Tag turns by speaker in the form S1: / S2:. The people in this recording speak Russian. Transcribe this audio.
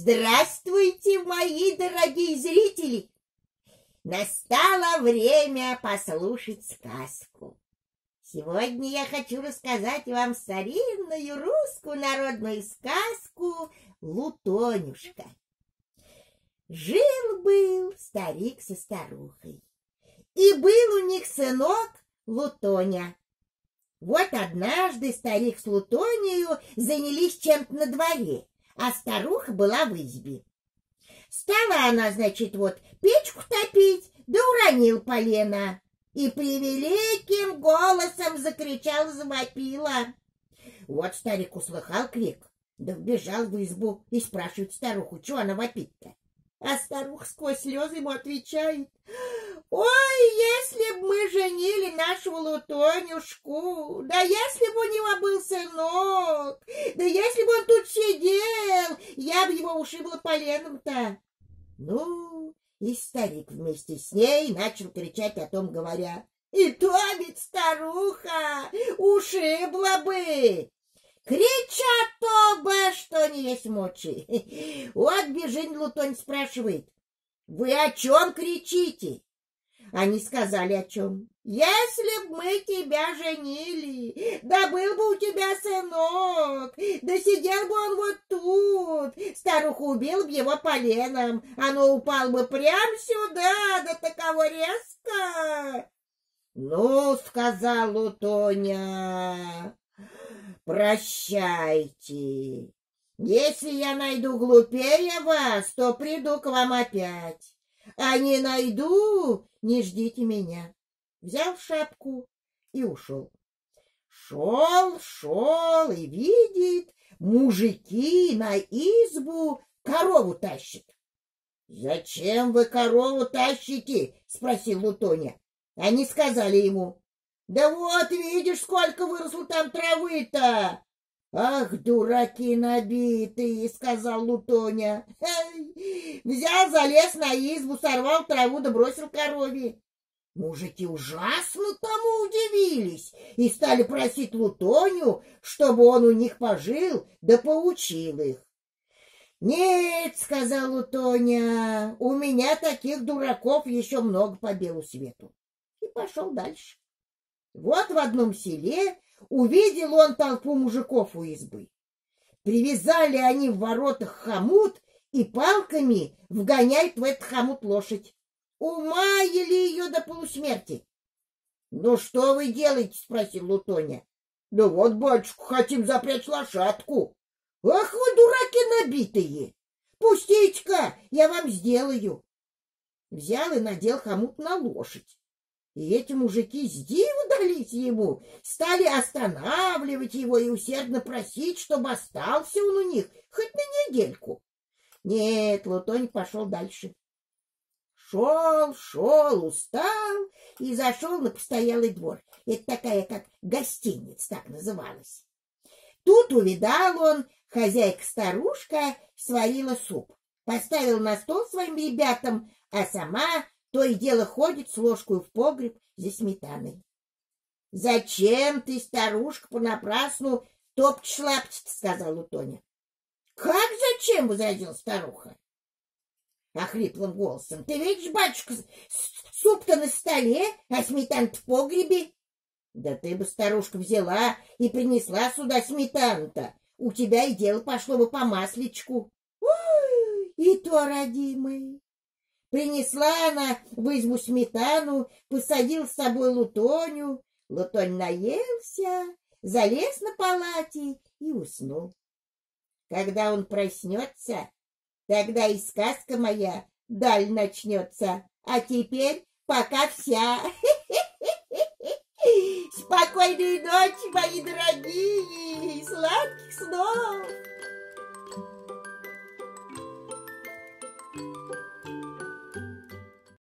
S1: Здравствуйте, мои дорогие зрители! Настало время послушать сказку. Сегодня я хочу рассказать вам старинную русскую народную сказку «Лутонюшка». Жил-был старик со старухой, и был у них сынок Лутоня. Вот однажды старик с Лутонею занялись чем-то на дворе, а старуха была в избе. Стала она, значит, печку топить, да уронил полено, и превеликим голосом закричала, завопила. Вот старик услыхал крик, да вбежал в избу и спрашивает старуху, что она вопит-то. А старуха сквозь слезы ему отвечает: «Ой, если б мы женили нашего Лутонюшку, да если бы у него был сынок, да если бы он тут сидел, я бы его ушибла поленом-то». Ну, и старик вместе с ней начал кричать о том, говоря: «И то ведь старуха ушибла бы! Кричат оба, что не есть мочи». Вот бежин Лутонь спрашивает: «Вы о чем кричите?» Они сказали о чем. «Если б мы тебя женили, да был бы у тебя сынок, да сидел бы он вот тут, старуха убил бы его поленом, оно упало бы прямо сюда, да таково резко». «Ну, — сказал Лутоня, — прощайте. Если я найду глупее вас, то приду к вам опять, а не найду, не ждите меня». Взял шапку и ушел. Шел и видит, мужики на избу корову тащат. «Зачем вы корову тащите?» — спросил Лутоня. Они сказали ему: «Да вот, видишь, сколько выросло там травы-то». «Ах, дураки набитые!» — сказал Лутоня. Взял, залез на избу, сорвал траву да бросил корове. Мужики ужасно тому удивились и стали просить Лутоню, чтобы он у них пожил да поучил их. «Нет, — сказал Лутоня, — у меня таких дураков еще много по белу свету». И пошел дальше. Вот в одном селе увидел он толпу мужиков у избы. Привязали они в воротах хомут и палками вгоняют в этот хомут лошадь. Умаяли ее до полусмерти. «Ну что вы делаете?» — спросил Лутоня. «Да вот, батюшка, хотим запрячь лошадку». «Ах вы, дураки набитые! Пустите-ка, я вам сделаю». Взял и надел хомут на лошадь. И эти мужики с диву дались ему, стали останавливать его и усердно просить, чтобы остался он у них хоть на недельку. Нет, Лутонь пошел дальше. Шел, устал и зашел на постоялый двор. Это такая, как гостиница, так называлась. Тут увидал он, хозяйка-старушка сварила суп, поставила на стол своим ребятам, а сама то и дело ходит с ложкой в погреб за сметаной. «Зачем ты, старушка, понапрасну топчешь-лапчешь?» — сказал Лутоня. «Как зачем?» — возразила старуха охриплым голосом. «Ты видишь, батюшка, суп-то на столе, а сметана-то в погребе». «Да ты бы, старушка, взяла и принесла сюда сметану-то. У тебя и дело пошло бы по масличку». «Ой, и то, родимый». Принесла она в избу сметану, посадил с собой Лутоню. Лутонь наелся, залез на палате и уснул. Когда он проснется, тогда и сказка моя даль начнется. А теперь пока вся. Спокойной ночи, мои дорогие, сладких снов!